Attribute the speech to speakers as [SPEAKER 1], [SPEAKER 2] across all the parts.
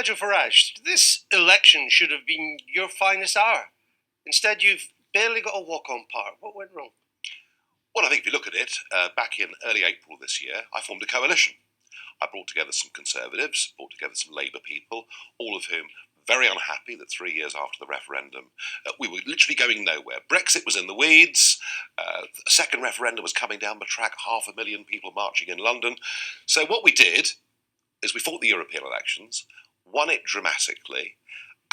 [SPEAKER 1] Nigel Farage, this election should have been your finest hour. Instead, you've barely got a walk-on part. What went wrong?
[SPEAKER 2] Well, I think if you look at it, back in early April this year, I formed a coalition. I brought together some Conservatives, brought together some Labour people, all of whom very unhappy that 3 years after the referendum, we were literally going nowhere. Brexit was in the weeds. A second referendum was coming down the track, 500,000 people marching in London. So what we did is we fought the European elections, won it dramatically,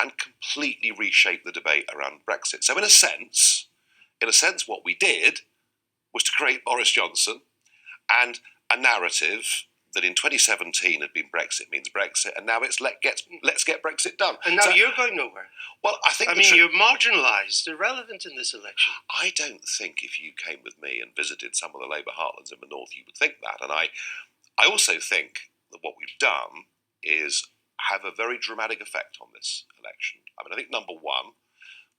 [SPEAKER 2] and completely reshaped the debate around Brexit. So in a sense, what we did was to create Boris Johnson and a narrative that in 2017 had been Brexit means Brexit, and now it's let's get Brexit done.
[SPEAKER 1] And now you're going nowhere.
[SPEAKER 2] Well, I mean,
[SPEAKER 1] you're marginalised, irrelevant in this election.
[SPEAKER 2] I don't think if you came with me and visited some of the Labour heartlands in the north, you would think that. And I also think that what we've done is have a very dramatic effect on this election. I mean, I think number one,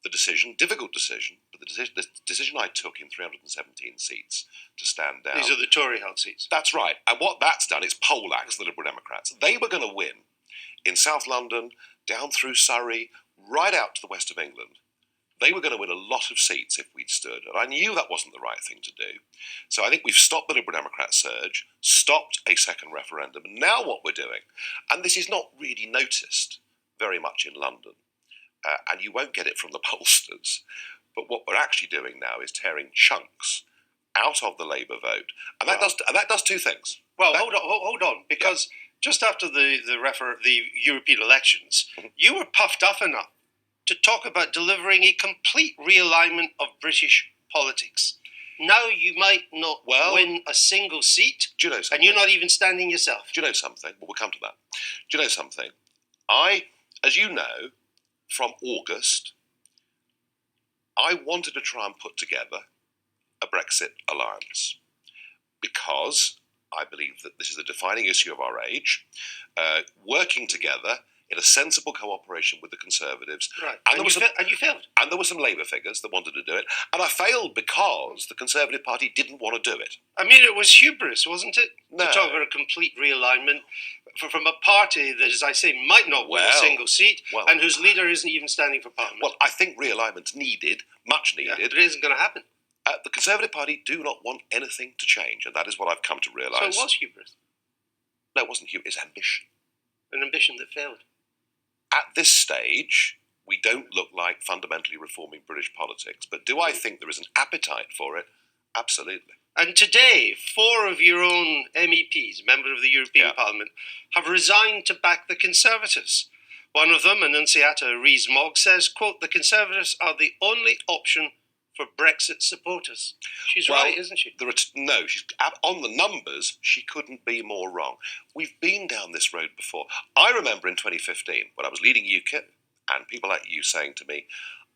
[SPEAKER 2] the decision, difficult decision, but the decision I took in 317 seats to stand down.
[SPEAKER 1] These are the Tory-held seats.
[SPEAKER 2] That's right. And what that's done is poleaxe the Liberal Democrats. They were going to win in South London, down through Surrey, right out to the west of England. They were going to win a lot of seats if we'd stood. And I knew that wasn't the right thing to do. So I think we've stopped the Liberal Democrat surge, stopped a second referendum. And now what we're doing, and this is not really noticed very much in London, and you won't get it from the pollsters, but what we're actually doing now is tearing chunks out of the Labour vote. And that does two things.
[SPEAKER 1] Well, hold on, because just after the European elections, you were puffed up enough to talk about delivering a complete realignment of British politics. Now you might not win a single seat,
[SPEAKER 2] do you know something?
[SPEAKER 1] And you're not even standing yourself.
[SPEAKER 2] Do you know something? Well, we'll come to that. Do you know something? As you know, from August, I wanted to try and put together a Brexit alliance because I believe that this is a defining issue of our age. Working together in a sensible cooperation with the Conservatives.
[SPEAKER 1] Right. And you failed.
[SPEAKER 2] And there were some Labour figures that wanted to do it. And I failed because the Conservative Party didn't want to do it.
[SPEAKER 1] I mean, it was hubris, wasn't it?
[SPEAKER 2] No.
[SPEAKER 1] To talk about a complete realignment from a party that, as I say, might not win a single seat and whose leader isn't even standing for Parliament.
[SPEAKER 2] Well, I think realignment's needed, much needed.
[SPEAKER 1] Yeah, but it isn't going to happen.
[SPEAKER 2] The Conservative Party do not want anything to change, and that is what I've come to realise.
[SPEAKER 1] So it was hubris?
[SPEAKER 2] No, it wasn't hubris, it's ambition.
[SPEAKER 1] An ambition that failed?
[SPEAKER 2] At this stage, we don't look like fundamentally reforming British politics, but do I think there is an appetite for it? Absolutely.
[SPEAKER 1] And today, 4 of your own MEPs, members of the European Parliament, have resigned to back the Conservatives. One of them, Annunciata Rees-Mogg, says, quote, "The Conservatives are the only option for Brexit supporters." She's right, isn't she?
[SPEAKER 2] No, she's on the numbers, she couldn't be more wrong. We've been down this road before. I remember in 2015, when I was leading UKIP, and people like you saying to me,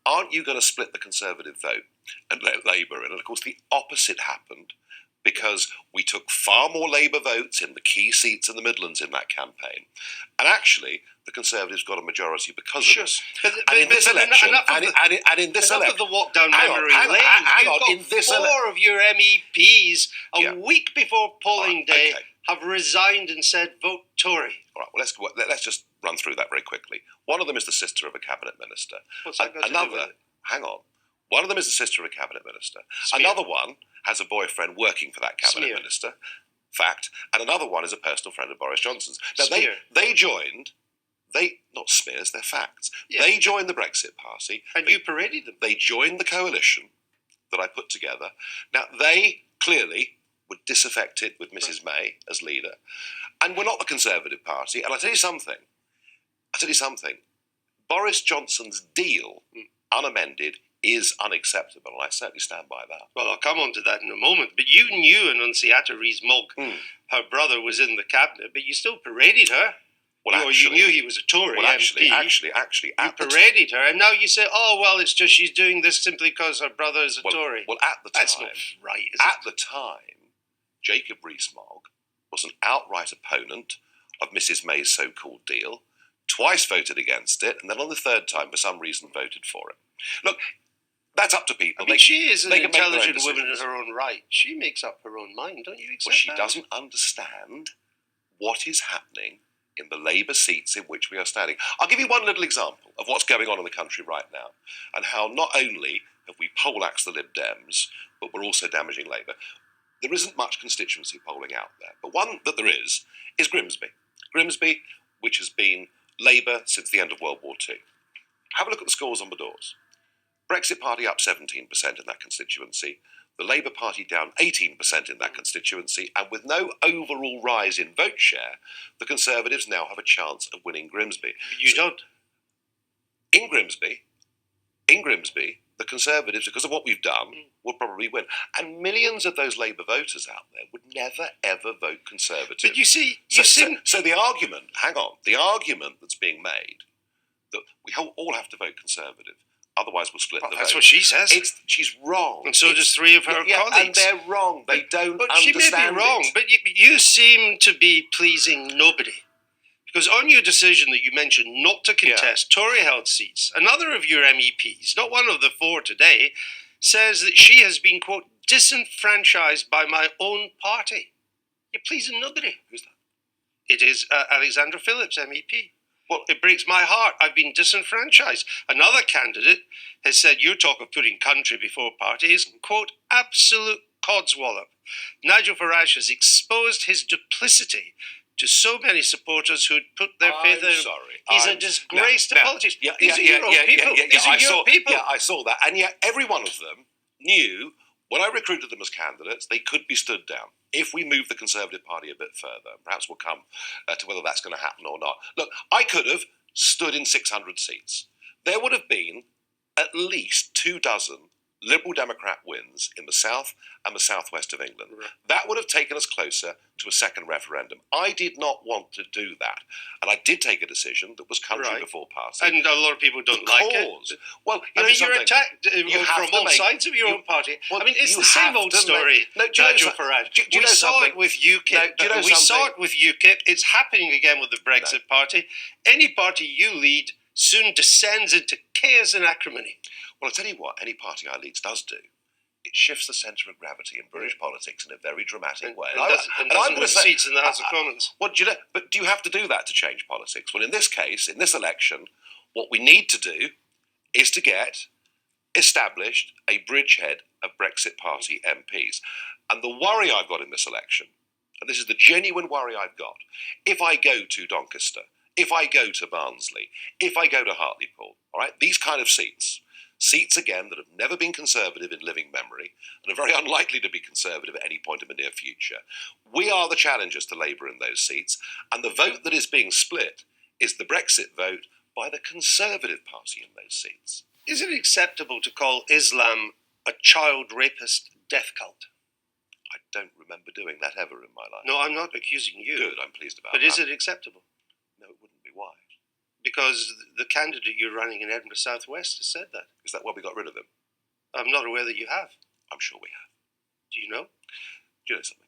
[SPEAKER 2] aren't you going to split the Conservative vote and let Labour in? And of course the opposite happened, because we took far more Labour votes in the key seats in the Midlands in that campaign. And actually, the Conservatives got a majority because of this. And in this election,
[SPEAKER 1] enough of the walk down memory lane. You've got 4 of your MEPs a week before polling day have resigned and said, vote Tory.
[SPEAKER 2] All right, well, let's just run through that very quickly. One of them is the sister of a cabinet minister.
[SPEAKER 1] What's that got to do with it?
[SPEAKER 2] Hang on. One of them is the sister of a cabinet minister.
[SPEAKER 1] Smear.
[SPEAKER 2] Another one has a boyfriend working for that cabinet minister. Fact. And another one is a personal friend of Boris Johnson's. Now, they joined... not smears, they're facts. Yeah. They joined the Brexit Party.
[SPEAKER 1] And you paraded them.
[SPEAKER 2] They joined the coalition that I put together. Now, they clearly were disaffected with Mrs May as leader. And we're not the Conservative Party. And I'll tell you something. Boris Johnson's deal, unamended, is unacceptable. And I certainly stand by that.
[SPEAKER 1] Well, I'll come on to that in a moment. But you knew Annunciata Rees-Mogg, her brother was in the cabinet, but you still paraded her.
[SPEAKER 2] Well,
[SPEAKER 1] you knew he was a Tory MP.
[SPEAKER 2] Actually,
[SPEAKER 1] you paraded her, and now you say, "Oh, well, it's just she's doing this simply because her brother is a Tory."
[SPEAKER 2] Well, at the time,
[SPEAKER 1] that's not right.
[SPEAKER 2] At the time, Jacob Rees-Mogg was an outright opponent of Mrs May's so-called deal. Twice voted against it, and then on the third time, for some reason, voted for it. Look, that's up to people.
[SPEAKER 1] I mean, she is an intelligent woman in her own right. She makes up her own mind, don't you accept that?
[SPEAKER 2] Well, she doesn't understand what is happening in the Labour seats in which we are standing. I'll give you one little example of what's going on in the country right now and how not only have we poleaxed the Lib Dems, but we're also damaging Labour. There isn't much constituency polling out there, but one that there is Grimsby. Grimsby, which has been Labour since the end of World War II. Have a look at the scores on the doors. Brexit Party up 17% in that constituency, the Labour Party down 18% in that constituency, and with no overall rise in vote share, the Conservatives now have a chance of winning Grimsby.
[SPEAKER 1] You don't.
[SPEAKER 2] In Grimsby, the Conservatives, because of what we've done, will probably win. And millions of those Labour voters out there would never, ever vote Conservative.
[SPEAKER 1] But you see,
[SPEAKER 2] So the argument, the argument that's being made, that we all have to vote Conservative, otherwise we'll split the vote.
[SPEAKER 1] That's what she says.
[SPEAKER 2] She's wrong.
[SPEAKER 1] And so does three of her colleagues.
[SPEAKER 2] And they're wrong. They don't
[SPEAKER 1] but
[SPEAKER 2] understand
[SPEAKER 1] she may be wrong,
[SPEAKER 2] it.
[SPEAKER 1] but you seem to be pleasing nobody. Because on your decision that you mentioned not to contest Tory-held seats, another of your MEPs, not one of the four today, says that she has been, quote, disenfranchised by my own party. You're pleasing nobody.
[SPEAKER 2] Who's that?
[SPEAKER 1] It is Alexandra Phillips, MEP.
[SPEAKER 2] Well,
[SPEAKER 1] it breaks my heart. I've been disenfranchised. Another candidate has said your talk of putting country before party is, quote, absolute codswallop. Nigel Farage has exposed his duplicity to so many supporters who'd put their faith in him. He's a disgrace to politics. These are your own people. These are your people.
[SPEAKER 2] Yeah, I saw that. And yet every one of them knew when I recruited them as candidates, they could be stood down. If we move the Conservative Party a bit further, perhaps we'll come to whether that's going to happen or not. Look, I could have stood in 600 seats. There would have been at least 24 Liberal Democrat wins in the south and the southwest of England. Right. That would have taken us closer to a second referendum. I did not want to do that. And I did take a decision that was country before party.
[SPEAKER 1] And a lot of people don't like it. Well, you're attacked from all sides of your own party. Well, I mean, it's the same old story, Nigel Farage. We saw it with UKIP. We saw it with UKIP. It's happening again with the Brexit Party. Any party you lead soon descends into chaos and acrimony.
[SPEAKER 2] Well, I'll tell you what, any party I lead does do. It shifts the centre of gravity in British politics in a very dramatic way.
[SPEAKER 1] And I'm going to say seats in the House of Commons.
[SPEAKER 2] But do you have to do that to change politics? Well, in this case, in this election, what we need to do is to get established a bridgehead of Brexit Party MPs. And the worry I've got in this election, and this is the genuine worry I've got, if I go to Doncaster, if I go to Barnsley, if I go to Hartlepool, all right, these kind of seats again that have never been Conservative in living memory and are very unlikely to be Conservative at any point in the near future. We are the challengers to Labour in those seats, and the vote that is being split is the Brexit vote by the Conservative Party in those seats.
[SPEAKER 1] Is it acceptable to call Islam a child rapist death cult?
[SPEAKER 2] I don't remember doing that ever in my life.
[SPEAKER 1] No, I'm not accusing you.
[SPEAKER 2] Good, I'm pleased about
[SPEAKER 1] that. But is it acceptable?
[SPEAKER 2] No, it wouldn't be. Why?
[SPEAKER 1] Because the candidate you're running in Edinburgh South West has said that.
[SPEAKER 2] Is that why we got rid of them?
[SPEAKER 1] I'm not aware that you have.
[SPEAKER 2] I'm sure we have.
[SPEAKER 1] Do you know?
[SPEAKER 2] Do you know something?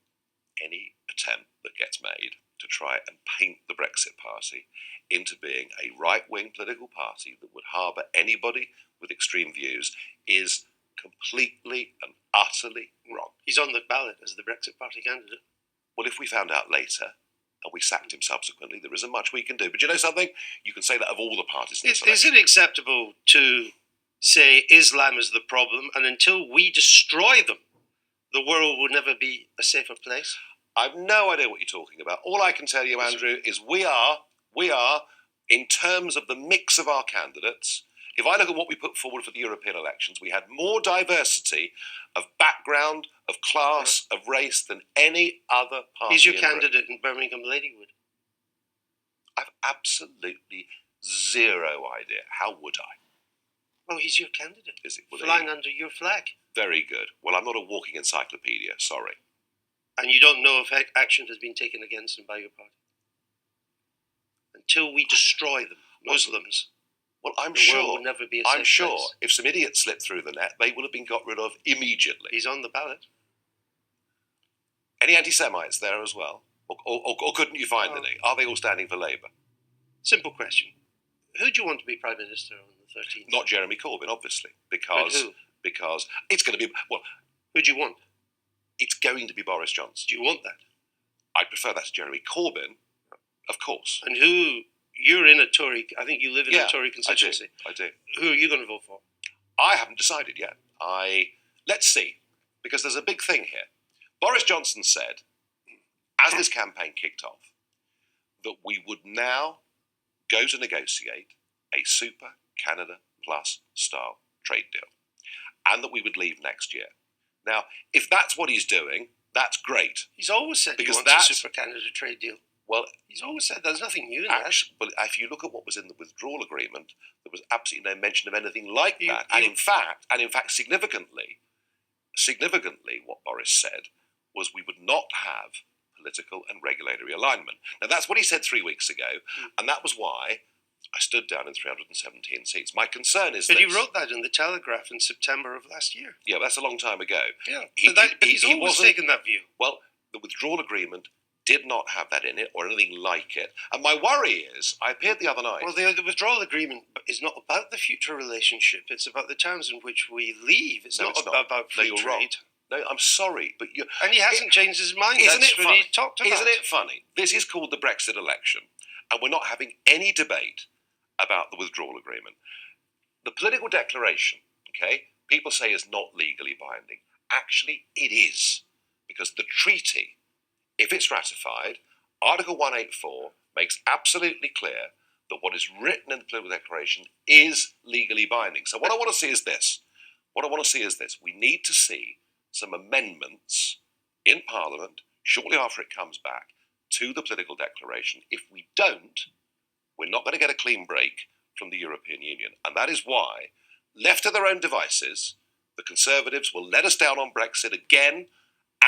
[SPEAKER 2] Any attempt that gets made to try and paint the Brexit Party into being a right-wing political party that would harbour anybody with extreme views is completely and utterly wrong.
[SPEAKER 1] He's on the ballot as the Brexit Party candidate.
[SPEAKER 2] Well, if we found out later and we sacked him subsequently, there isn't much we can do. But you know something? You can say that of all the parties in this election.
[SPEAKER 1] Is it acceptable to say Islam is the problem, and until we destroy them, the world will never be a safer place?
[SPEAKER 2] I've no idea what you're talking about. All I can tell you, Andrew, is we are, in terms of the mix of our candidates, if I look at what we put forward for the European elections, we had more diversity of background, of class, of race than any other party.
[SPEAKER 1] He's your candidate in Birmingham Ladywood.
[SPEAKER 2] I've absolutely zero idea. How would I?
[SPEAKER 1] Well, he's your candidate.
[SPEAKER 2] Is it?
[SPEAKER 1] Flying under your flag.
[SPEAKER 2] Very good. Well, I'm not a walking encyclopedia, sorry.
[SPEAKER 1] And you don't know if action has been taken against him by your party? Until we destroy them, Muslims.
[SPEAKER 2] Well, I'm
[SPEAKER 1] sure
[SPEAKER 2] if some idiots slipped through the net, they would have been got rid of immediately.
[SPEAKER 1] He's on the ballot.
[SPEAKER 2] Any anti-Semites there as well? Or couldn't you find any? Are they all standing for Labour?
[SPEAKER 1] Simple question. Who do you want to be Prime Minister on the 13th?
[SPEAKER 2] Not Jeremy Corbyn, obviously. Because it's going to be... Well,
[SPEAKER 1] who do you want?
[SPEAKER 2] It's going to be Boris Johnson.
[SPEAKER 1] Do you want that?
[SPEAKER 2] I prefer that to Jeremy Corbyn, Of course.
[SPEAKER 1] And you're in a Tory, I think you live in a Tory constituency.
[SPEAKER 2] I do.
[SPEAKER 1] Who are you going to vote for?
[SPEAKER 2] I haven't decided yet. Let's see, because there's a big thing here. Boris Johnson said, as this campaign kicked off, that we would now go to negotiate a super Canada Plus style trade deal, and that we would leave next year. Now, if that's what he's doing, that's great.
[SPEAKER 1] He's always said he wants a super Canada trade deal.
[SPEAKER 2] Well,
[SPEAKER 1] he's always said there's nothing new in that.
[SPEAKER 2] But if you look at what was in the withdrawal agreement, there was absolutely no mention of anything like that. And in fact, significantly, what Boris said was we would not have political and regulatory alignment. Now, that's what he said 3 weeks ago, and that was why I stood down in 317 seats. My concern is
[SPEAKER 1] But he wrote that in the Telegraph in September of last year.
[SPEAKER 2] Yeah, that's a long time ago.
[SPEAKER 1] Yeah, but he's always taken that view.
[SPEAKER 2] Well, the withdrawal agreement did not have that in it or anything like it. And my worry is, I appeared the other night...
[SPEAKER 1] Well, the withdrawal agreement is not about the future relationship. It's about the terms in which we leave. It's not about free trade.
[SPEAKER 2] Wrong. No, I'm sorry, but you...
[SPEAKER 1] And he hasn't changed his mind.
[SPEAKER 2] Isn't
[SPEAKER 1] That's
[SPEAKER 2] it
[SPEAKER 1] what
[SPEAKER 2] funny?
[SPEAKER 1] he talked about.
[SPEAKER 2] Isn't it funny? This is called the Brexit election, and we're not having any debate about the withdrawal agreement. The political declaration, okay, people say is not legally binding. Actually, it is, because the treaty, if it's ratified, Article 184 makes absolutely clear that what is written in the political declaration is legally binding. So what I want to see is this. We need to see some amendments in Parliament shortly after it comes back to the political declaration. If we don't, we're not going to get a clean break from the European Union. And that is why, left to their own devices, the Conservatives will let us down on Brexit again,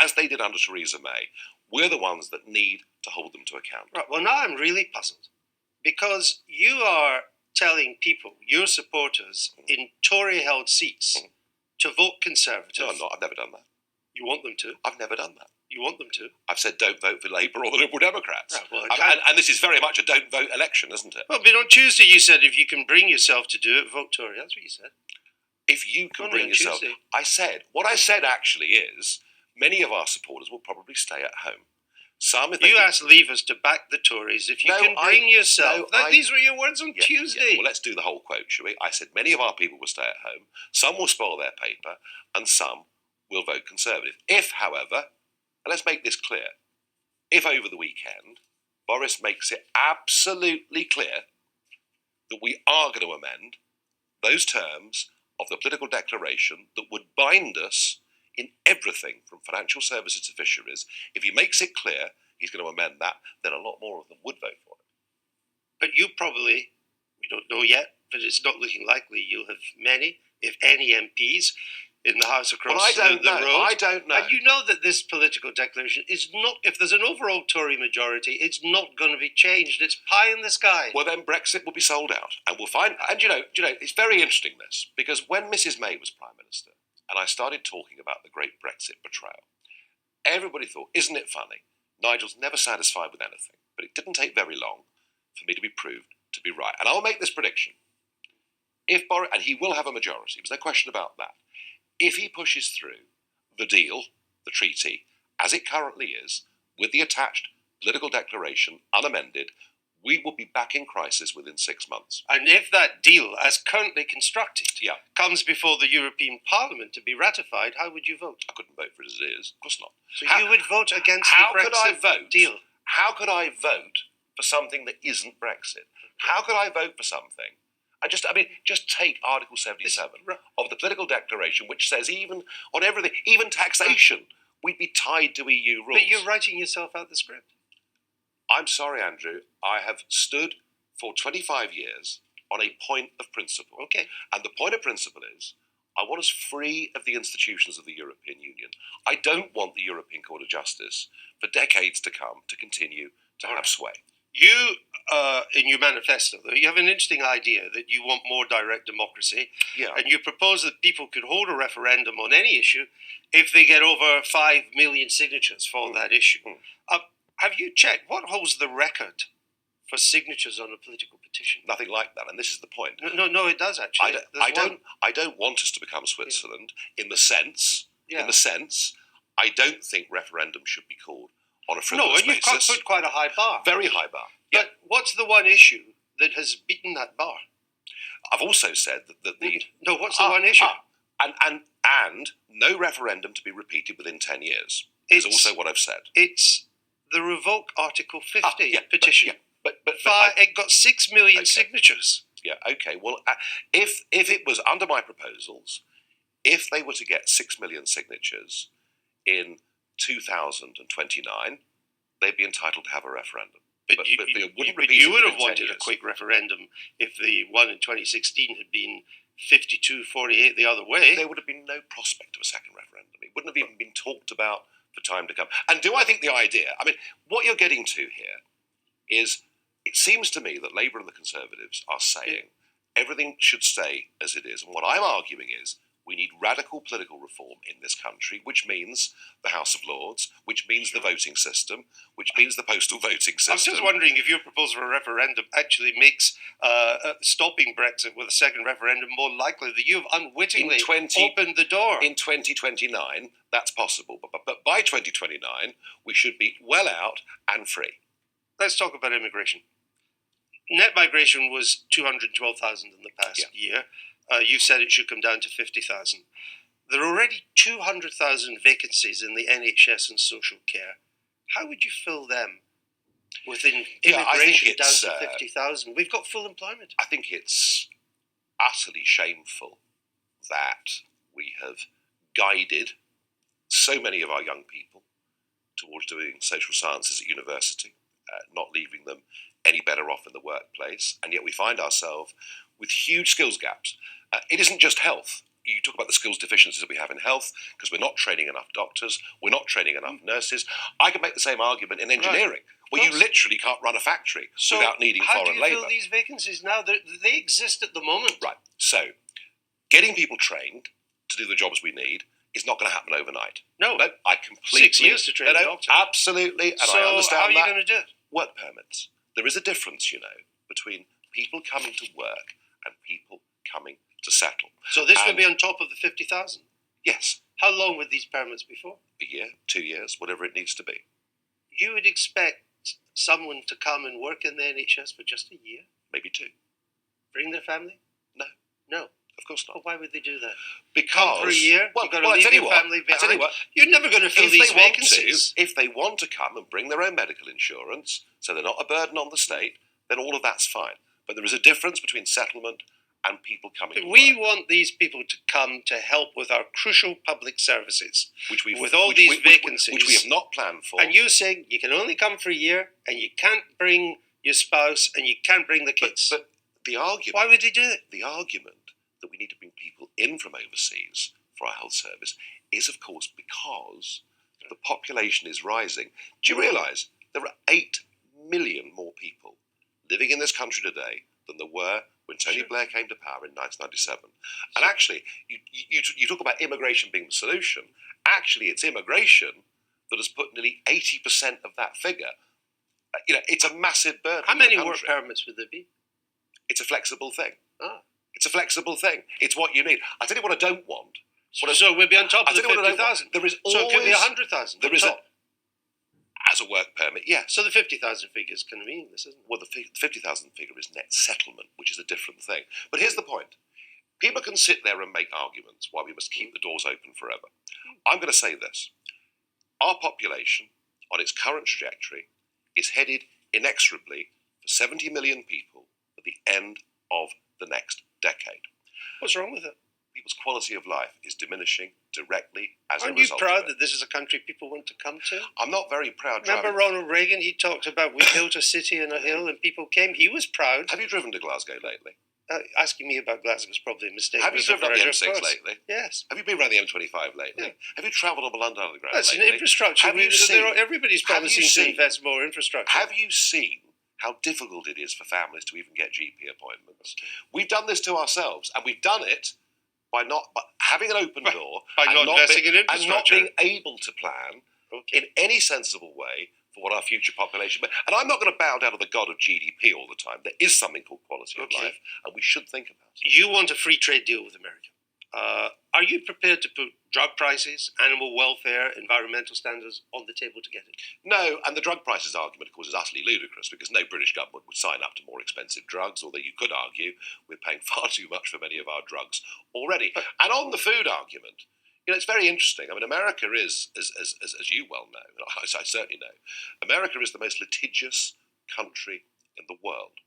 [SPEAKER 2] as they did under Theresa May. We're the ones that need to hold them to account.
[SPEAKER 1] Right, well, now I'm really puzzled, because you are telling people, your supporters, in Tory-held seats, to vote Conservative.
[SPEAKER 2] No, I'm not. I've never done that.
[SPEAKER 1] You want them to?
[SPEAKER 2] I've never done that.
[SPEAKER 1] You want them to?
[SPEAKER 2] I've said don't vote for Labour or the Liberal Democrats.
[SPEAKER 1] Right, well,
[SPEAKER 2] and this is very much a don't vote election, isn't it?
[SPEAKER 1] Well, but on Tuesday you said if you can bring yourself to do it, vote Tory. That's what you said.
[SPEAKER 2] If you can bring yourself... What I said actually is, many of our supporters will probably stay at home. You
[SPEAKER 1] asked Leavers to back the Tories. If you can bring yourself... these were your words on Tuesday.
[SPEAKER 2] Yeah. Well, let's do the whole quote, shall we? I said many of our people will stay at home, some will spoil their paper, and some will vote Conservative. If, however, and let's make this clear, if over the weekend Boris makes it absolutely clear that we are going to amend those terms of the political declaration that would bind us in everything from financial services to fisheries, if he makes it clear he's going to amend that, then a lot more of them would vote for it.
[SPEAKER 1] But you probably, we don't know yet, but it's not looking likely you'll have many, if any, MPs in the House across the road.
[SPEAKER 2] I don't know.
[SPEAKER 1] And you know that this political declaration is not, if there's an overall Tory majority, it's not going to be changed. It's pie in the sky.
[SPEAKER 2] Well, then Brexit will be sold out, and we'll find. And you know, it's very interesting this, because when Mrs May was Prime Minister, and I started talking about the great Brexit betrayal, everybody thought, isn't it funny? Nigel's never satisfied with anything, but it didn't take very long for me to be proved to be right. And I'll make this prediction. If Boris, and he will have a majority, there's no question about that. If he pushes through the deal, the treaty, as it currently is, with the attached political declaration unamended, we will be back in crisis within 6 months.
[SPEAKER 1] And if that deal, as currently constructed, comes before the European Parliament to be ratified, how would you vote?
[SPEAKER 2] I couldn't vote for it as it is. Of course not.
[SPEAKER 1] So you would vote against the Brexit deal?
[SPEAKER 2] How could I vote for something that isn't Brexit? How could I vote for something? Just take Article 77 of the political declaration, which says even on everything, even taxation, we'd be tied to EU rules.
[SPEAKER 1] But you're writing yourself out the script.
[SPEAKER 2] I'm sorry, Andrew. I have stood for 25 years on a point of principle.
[SPEAKER 1] Okay.
[SPEAKER 2] And the point of principle is, I want us free of the institutions of the European Union. I don't want the European Court of Justice for decades to come to continue to have sway.
[SPEAKER 1] You, in your manifesto, though, you have an interesting idea that you want more direct democracy.
[SPEAKER 2] Yeah.
[SPEAKER 1] And you propose that people could hold a referendum on any issue if they get over 5 million signatures for that issue. Have you checked what holds the record for signatures on a political petition?
[SPEAKER 2] Nothing like that, and this is the point.
[SPEAKER 1] No, it does actually.
[SPEAKER 2] I don't want us to become Switzerland in the sense. I don't think referendum should be called on a frivolous basis.
[SPEAKER 1] No, and you've put quite a high bar.
[SPEAKER 2] Very high bar.
[SPEAKER 1] what's the one issue that has beaten that bar?
[SPEAKER 2] I've also said that the
[SPEAKER 1] No, what's the one issue?
[SPEAKER 2] And no referendum to be repeated within 10 years is also what I've said.
[SPEAKER 1] It's the revoke Article 50 petition.
[SPEAKER 2] But
[SPEAKER 1] it got 6 million signatures.
[SPEAKER 2] Yeah, okay. Well, if it was under my proposals, if they were to get 6 million signatures in 2029, they'd be entitled to have a referendum. But
[SPEAKER 1] you would have wanted a quick referendum if the one in 2016 had been 52-48 the other way.
[SPEAKER 2] There would have been no prospect of a second referendum. It wouldn't have even been talked about for time to come. And do I think the idea, I mean, what you're getting to here is, it seems to me that Labour and the Conservatives are saying everything should stay as it is. And what I'm arguing is we need radical political reform in this country, which means the House of Lords, which means the voting system, which means the postal voting system.
[SPEAKER 1] I'm just wondering if your proposal for a referendum actually makes stopping Brexit with a second referendum more likely, that you've unwittingly opened the door.
[SPEAKER 2] In 2029, that's possible. But by 2029, we should be well out and free.
[SPEAKER 1] Let's talk about immigration. Net migration was 212,000 in the past year. You said it should come down to 50,000. There are already 200,000 vacancies in the NHS and social care. How would you fill them within immigration down to 50,000? We've got full employment.
[SPEAKER 2] I think it's utterly shameful that we have guided so many of our young people towards doing social sciences at university, not leaving them any better off in the workplace, and yet we find ourselves with huge skills gaps. It isn't just health. You talk about the skills deficiencies that we have in health because we're not training enough doctors, we're not training enough nurses. I could make the same argument in engineering, where you literally can't run a factory without needing foreign labour.
[SPEAKER 1] How do you fill these vacancies now? They exist at the moment.
[SPEAKER 2] Right. So, getting people trained to do the jobs we need is not going to happen overnight.
[SPEAKER 1] No.
[SPEAKER 2] I completely...
[SPEAKER 1] 6 years to train a doctor.
[SPEAKER 2] Absolutely, and I understand that.
[SPEAKER 1] So how are you going to do it?
[SPEAKER 2] Work permits. There is a difference, between people coming to work and people coming to settle.
[SPEAKER 1] So this will be on top of the 50,000?
[SPEAKER 2] Yes.
[SPEAKER 1] How long would these permits be for?
[SPEAKER 2] A year, 2 years, whatever it needs to be.
[SPEAKER 1] You would expect someone to come and work in the NHS for just a year?
[SPEAKER 2] Maybe 2.
[SPEAKER 1] Bring their family?
[SPEAKER 2] No.
[SPEAKER 1] No.
[SPEAKER 2] Of course not.
[SPEAKER 1] Well, why would they do that?
[SPEAKER 2] Because...
[SPEAKER 1] For a year? You've got to leave your family behind? You're never going to fill these vacancies.
[SPEAKER 2] If they want to come and bring their own medical insurance, so they're not a burden on the state, then all of that's fine. But there is a difference between settlement and people coming to work.
[SPEAKER 1] We want these people to come to help with our crucial public services, with all these vacancies.
[SPEAKER 2] Which we have not planned for.
[SPEAKER 1] And you're saying you can only come for a year, and you can't bring your spouse, and you can't bring the kids.
[SPEAKER 2] But the argument...
[SPEAKER 1] Why would they do it?
[SPEAKER 2] The argument that we need to bring people in from overseas for our health service is, of course, because the population is rising. Do you realise there are 8 million more people living in this country today than there were when Tony Blair came to power in 1997? And actually, you talk about immigration being the solution. Actually, it's immigration that has put nearly 80% of that figure. It's a massive burden.
[SPEAKER 1] How many work permits would there be?
[SPEAKER 2] It's a flexible thing. It's a flexible thing. It's what you need. I tell you what I don't want.
[SPEAKER 1] So we'll be on top of the 50,000.
[SPEAKER 2] There is always,
[SPEAKER 1] so it could be 100,000.
[SPEAKER 2] There is as a work permit, yes.
[SPEAKER 1] So the 50,000 figure is kind of meaningless, isn't it?
[SPEAKER 2] Well, the 50,000 figure is net settlement, which is a different thing. But here's the point. People can sit there and make arguments why we must keep the doors open forever. I'm going to say this. Our population, on its current trajectory, is headed inexorably for 70 million people at the end of the next decade.
[SPEAKER 1] What's wrong with it?
[SPEAKER 2] People's quality of life is diminishing directly as a result.
[SPEAKER 1] Aren't you proud that this is a country people want to come to?
[SPEAKER 2] I'm not very proud.
[SPEAKER 1] Remember Ronald Reagan? He talked about we built a city and a hill and people came. He was proud.
[SPEAKER 2] Have you driven to Glasgow lately?
[SPEAKER 1] Asking me about Glasgow is probably a mistake.
[SPEAKER 2] Have you driven up the M6 lately?
[SPEAKER 1] Yes.
[SPEAKER 2] Have you been around the M25 lately? Yeah. Have you travelled on the London Underground
[SPEAKER 1] That's
[SPEAKER 2] lately?
[SPEAKER 1] an infrastructure. Everybody's promising to invest more infrastructure.
[SPEAKER 2] Have you seen how difficult it is for families to even get GP appointments? We've done this to ourselves, and we've done it by having an open door,
[SPEAKER 1] by not investing in infrastructure,
[SPEAKER 2] and not being able to plan in any sensible way for what our future population. And I'm not going to bow down to the god of GDP all the time. There is something called quality of life, and we should think about it.
[SPEAKER 1] You want a free trade deal with America? Are you prepared to put drug prices, animal welfare, environmental standards on the table to get it?
[SPEAKER 2] No, and the drug prices argument, of course, is utterly ludicrous because no British government would sign up to more expensive drugs, although you could argue we're paying far too much for many of our drugs already. And on the food argument, it's very interesting. I mean, America is, as you well know, and I certainly know, America is the most litigious country in the world.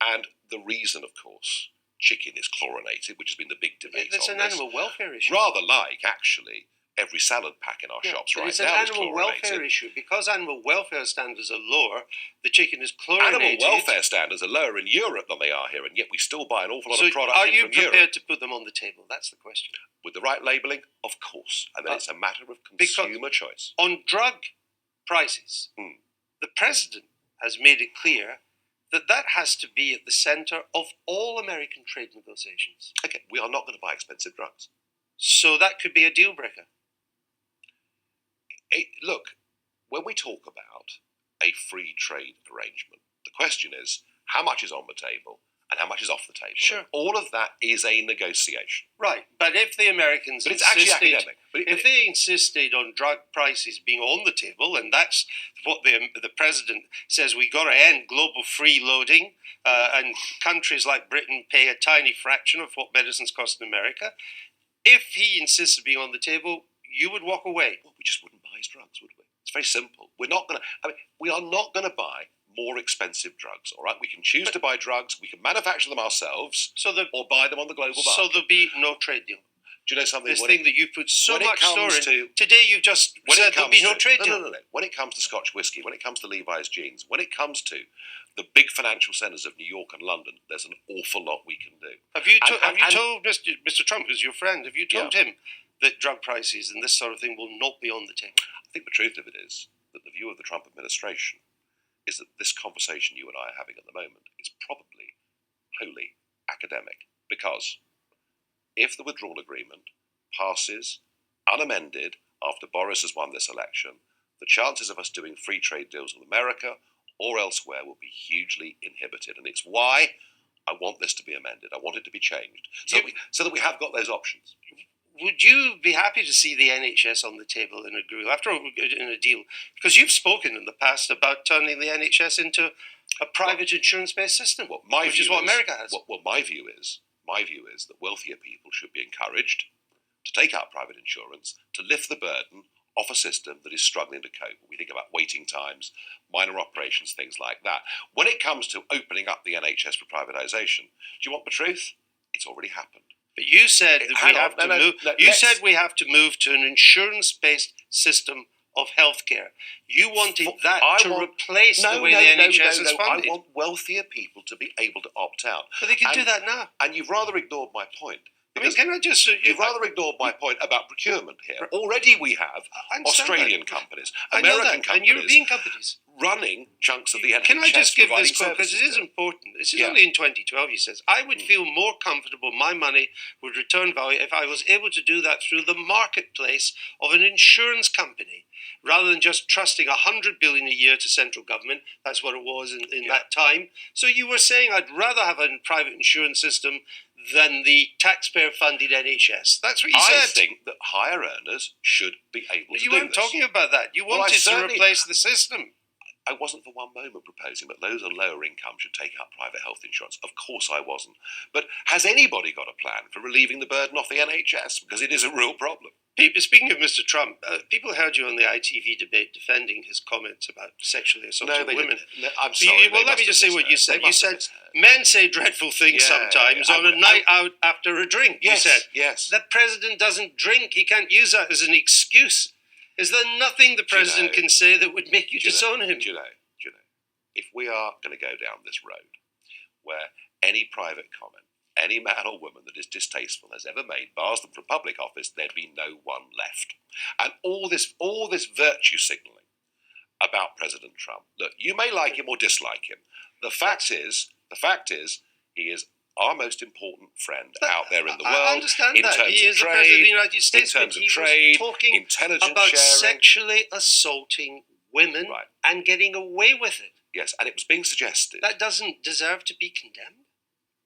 [SPEAKER 2] And the reason, of course, chicken is chlorinated, which has been the big debate
[SPEAKER 1] It's
[SPEAKER 2] on
[SPEAKER 1] an
[SPEAKER 2] this.
[SPEAKER 1] animal welfare issue.
[SPEAKER 2] Rather like, actually, every salad pack in our shops right now is chlorinated.
[SPEAKER 1] It's an animal welfare issue. Because animal welfare standards are lower, the chicken is chlorinated.
[SPEAKER 2] Animal welfare standards are lower in Europe than they are here, and yet we still buy an awful lot of product
[SPEAKER 1] from Europe.
[SPEAKER 2] Are you prepared
[SPEAKER 1] to put them on the table? That's the question.
[SPEAKER 2] With the right labelling? Of course. And then it's a matter of consumer choice.
[SPEAKER 1] On drug prices, the President has made it clear that has to be at the centre of all American trade negotiations.
[SPEAKER 2] Okay, we are not going to buy expensive drugs.
[SPEAKER 1] So that could be a deal breaker.
[SPEAKER 2] Look, when we talk about a free trade arrangement, the question is how much is on the table and how much is off the table.
[SPEAKER 1] Sure.
[SPEAKER 2] And all of that is a negotiation.
[SPEAKER 1] Right, but if the Americans
[SPEAKER 2] But it's actually academic.
[SPEAKER 1] If they insisted on drug prices being on the table, and that's what the President says, we got to end global freeloading, and countries like Britain pay a tiny fraction of what medicines cost in America. If he insists on being on the table, you would walk away.
[SPEAKER 2] Well, we just wouldn't buy his drugs, would we? It's very simple. We are not going to buy more expensive drugs, all right? We can choose to buy drugs, we can manufacture them ourselves, or buy them on the global market.
[SPEAKER 1] So there'll be no trade deal.
[SPEAKER 2] Do you know something?
[SPEAKER 1] This thing that you put so much store in, today you've just said there'll be no trade deal.
[SPEAKER 2] No. When it comes to Scotch whisky, when it comes to Levi's jeans, when it comes to the big financial centres of New York and London, there's an awful lot we can do.
[SPEAKER 1] Have you told Mr. Trump, who's your friend, have you told him that drug prices and this sort of thing will not be on the table?
[SPEAKER 2] I think the truth of it is that the view of the Trump administration is that this conversation you and I are having at the moment is probably wholly academic. Because if the withdrawal agreement passes unamended after Boris has won this election, the chances of us doing free trade deals with America or elsewhere will be hugely inhibited. And it's why I want this to be amended. I want it to be changed so that we have got those options.
[SPEAKER 1] Would you be happy to see the NHS on the table in a deal? Because you've spoken in the past about turning the NHS into a private insurance-based system, which is what America has.
[SPEAKER 2] My view is that wealthier people should be encouraged to take out private insurance to lift the burden off a system that is struggling to cope. We think about waiting times, minor operations, things like that. When it comes to opening up the NHS for privatisation, do you want the truth? It's already happened.
[SPEAKER 1] But you said we have to move to an insurance-based system of healthcare. You wanted replace the way the NHS is funded.
[SPEAKER 2] I want wealthier people to be able to opt out.
[SPEAKER 1] But they can do that now.
[SPEAKER 2] And you've rather ignored my point.
[SPEAKER 1] You've
[SPEAKER 2] rather ignored my point about procurement here. Already we have Australian companies, American companies,
[SPEAKER 1] and European companies
[SPEAKER 2] running chunks of the NHS.
[SPEAKER 1] Can I just give this quote, because it is important. This is only in 2012, he says, I would feel more comfortable my money would return value if I was able to do that through the marketplace of an insurance company, rather than just trusting 100 billion a year to central government. That's what it was in that time. So you were saying I'd rather have a private insurance system than the taxpayer-funded NHS. That's what you said.
[SPEAKER 2] I think that higher earners should be able to do this.
[SPEAKER 1] You weren't talking about that. You wanted to replace the system.
[SPEAKER 2] I wasn't for one moment proposing that those on lower income should take up private health insurance. Of course I wasn't. But has anybody got a plan for relieving the burden off the NHS? Because it is a real problem.
[SPEAKER 1] Speaking of Mr. Trump, people heard you on the ITV debate defending his comments about sexually assaulting women.
[SPEAKER 2] No, I'm sorry.
[SPEAKER 1] Let me just say what you said. You said, men say dreadful things sometimes on a night out after a drink.
[SPEAKER 2] Yes,
[SPEAKER 1] you said.
[SPEAKER 2] Yes.
[SPEAKER 1] The president doesn't drink. He can't use that as an excuse. Is there nothing the president can say that would make you disown him?
[SPEAKER 2] Do you know, if we are going to go down this road where any private comment, any man or woman that is distasteful has ever made bars them from public office, there'd be no one left. And all this virtue signalling about President Trump. Look, you may like him or dislike him. The fact is, he is our most important friend out there in the world.
[SPEAKER 1] I understand
[SPEAKER 2] in
[SPEAKER 1] that.
[SPEAKER 2] Terms
[SPEAKER 1] he
[SPEAKER 2] of
[SPEAKER 1] is
[SPEAKER 2] trade,
[SPEAKER 1] the president of the United States,
[SPEAKER 2] in terms
[SPEAKER 1] but
[SPEAKER 2] of trade,
[SPEAKER 1] was talking
[SPEAKER 2] intelligence
[SPEAKER 1] about
[SPEAKER 2] sharing.
[SPEAKER 1] sexually assaulting women and getting away with it.
[SPEAKER 2] Yes, and it was being suggested.
[SPEAKER 1] That doesn't deserve to be condemned.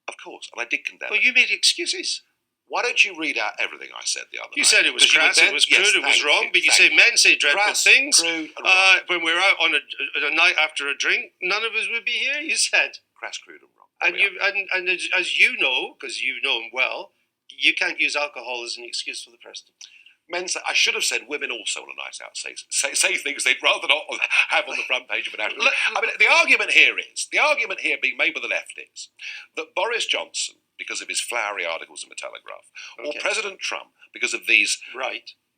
[SPEAKER 2] Of course, and I did condemn it.
[SPEAKER 1] Well, you made excuses.
[SPEAKER 2] Why don't you read out everything I said the other night?
[SPEAKER 1] You said it was crass, it was crude, it was wrong, but you say men say dreadful
[SPEAKER 2] crass,
[SPEAKER 1] things.
[SPEAKER 2] Crude and wrong.
[SPEAKER 1] When we're out on a night after a drink, none of us would be here, you said.
[SPEAKER 2] Crass, crude and wrong.
[SPEAKER 1] And as you know, because you know him well, you can't use alcohol as an excuse for the president.
[SPEAKER 2] Men say, I should have said women also on a night out say things they'd rather not have on the front page of an national. I mean, the argument here being made by the left is that Boris Johnson, because of his flowery articles in the Telegraph, or President Trump, because of these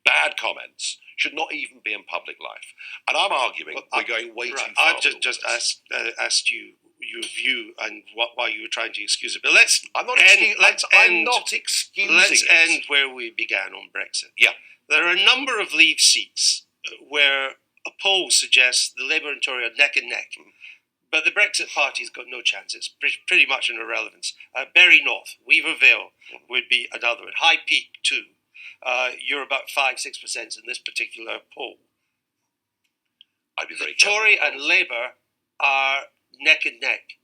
[SPEAKER 2] bad comments, should not even be in public life. And I'm arguing we're going way too far.
[SPEAKER 1] I've just asked you your view and why you were trying to excuse it. But let's not excusing Let's end where we began on Brexit.
[SPEAKER 2] Yeah.
[SPEAKER 1] There are a number of Leave seats where a poll suggests the Labour and Tory are neck and neck. But the Brexit Party's got no chance. It's pretty much an irrelevance. Berry North, Weaver Vale would be another one. High Peak, too. You're about 5-6% in this particular poll.
[SPEAKER 2] I'd be very
[SPEAKER 1] Tory and Labour are neck and neck.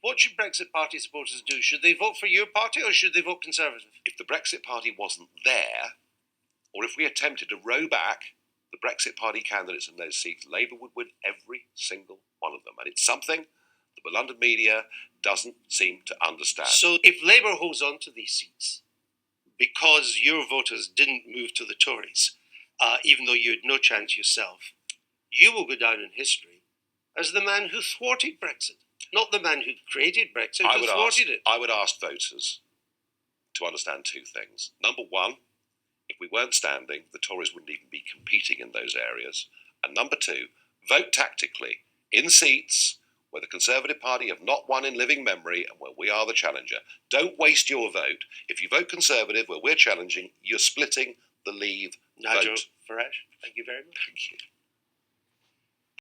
[SPEAKER 1] What should Brexit Party supporters do? Should they vote for your party or should they vote Conservative?
[SPEAKER 2] If the Brexit Party wasn't there, or if we attempted to row back the Brexit Party candidates in those seats, Labour would win every single one of them. And it's something that the London media doesn't seem to understand.
[SPEAKER 1] So if Labour holds on to these seats because your voters didn't move to the Tories, even though you had no chance yourself, you will go down in history as the man who thwarted Brexit, not the man who created Brexit, who thwarted it.
[SPEAKER 2] I would ask voters to understand two things. Number one, if we weren't standing, the Tories wouldn't even be competing in those areas. And number two, vote tactically in seats where the Conservative Party have not won in living memory and where we are the challenger. Don't waste your vote. If you vote Conservative where we're challenging, you're splitting the Leave
[SPEAKER 1] Nigel
[SPEAKER 2] vote.
[SPEAKER 1] Farage, thank you very much.
[SPEAKER 2] Thank you.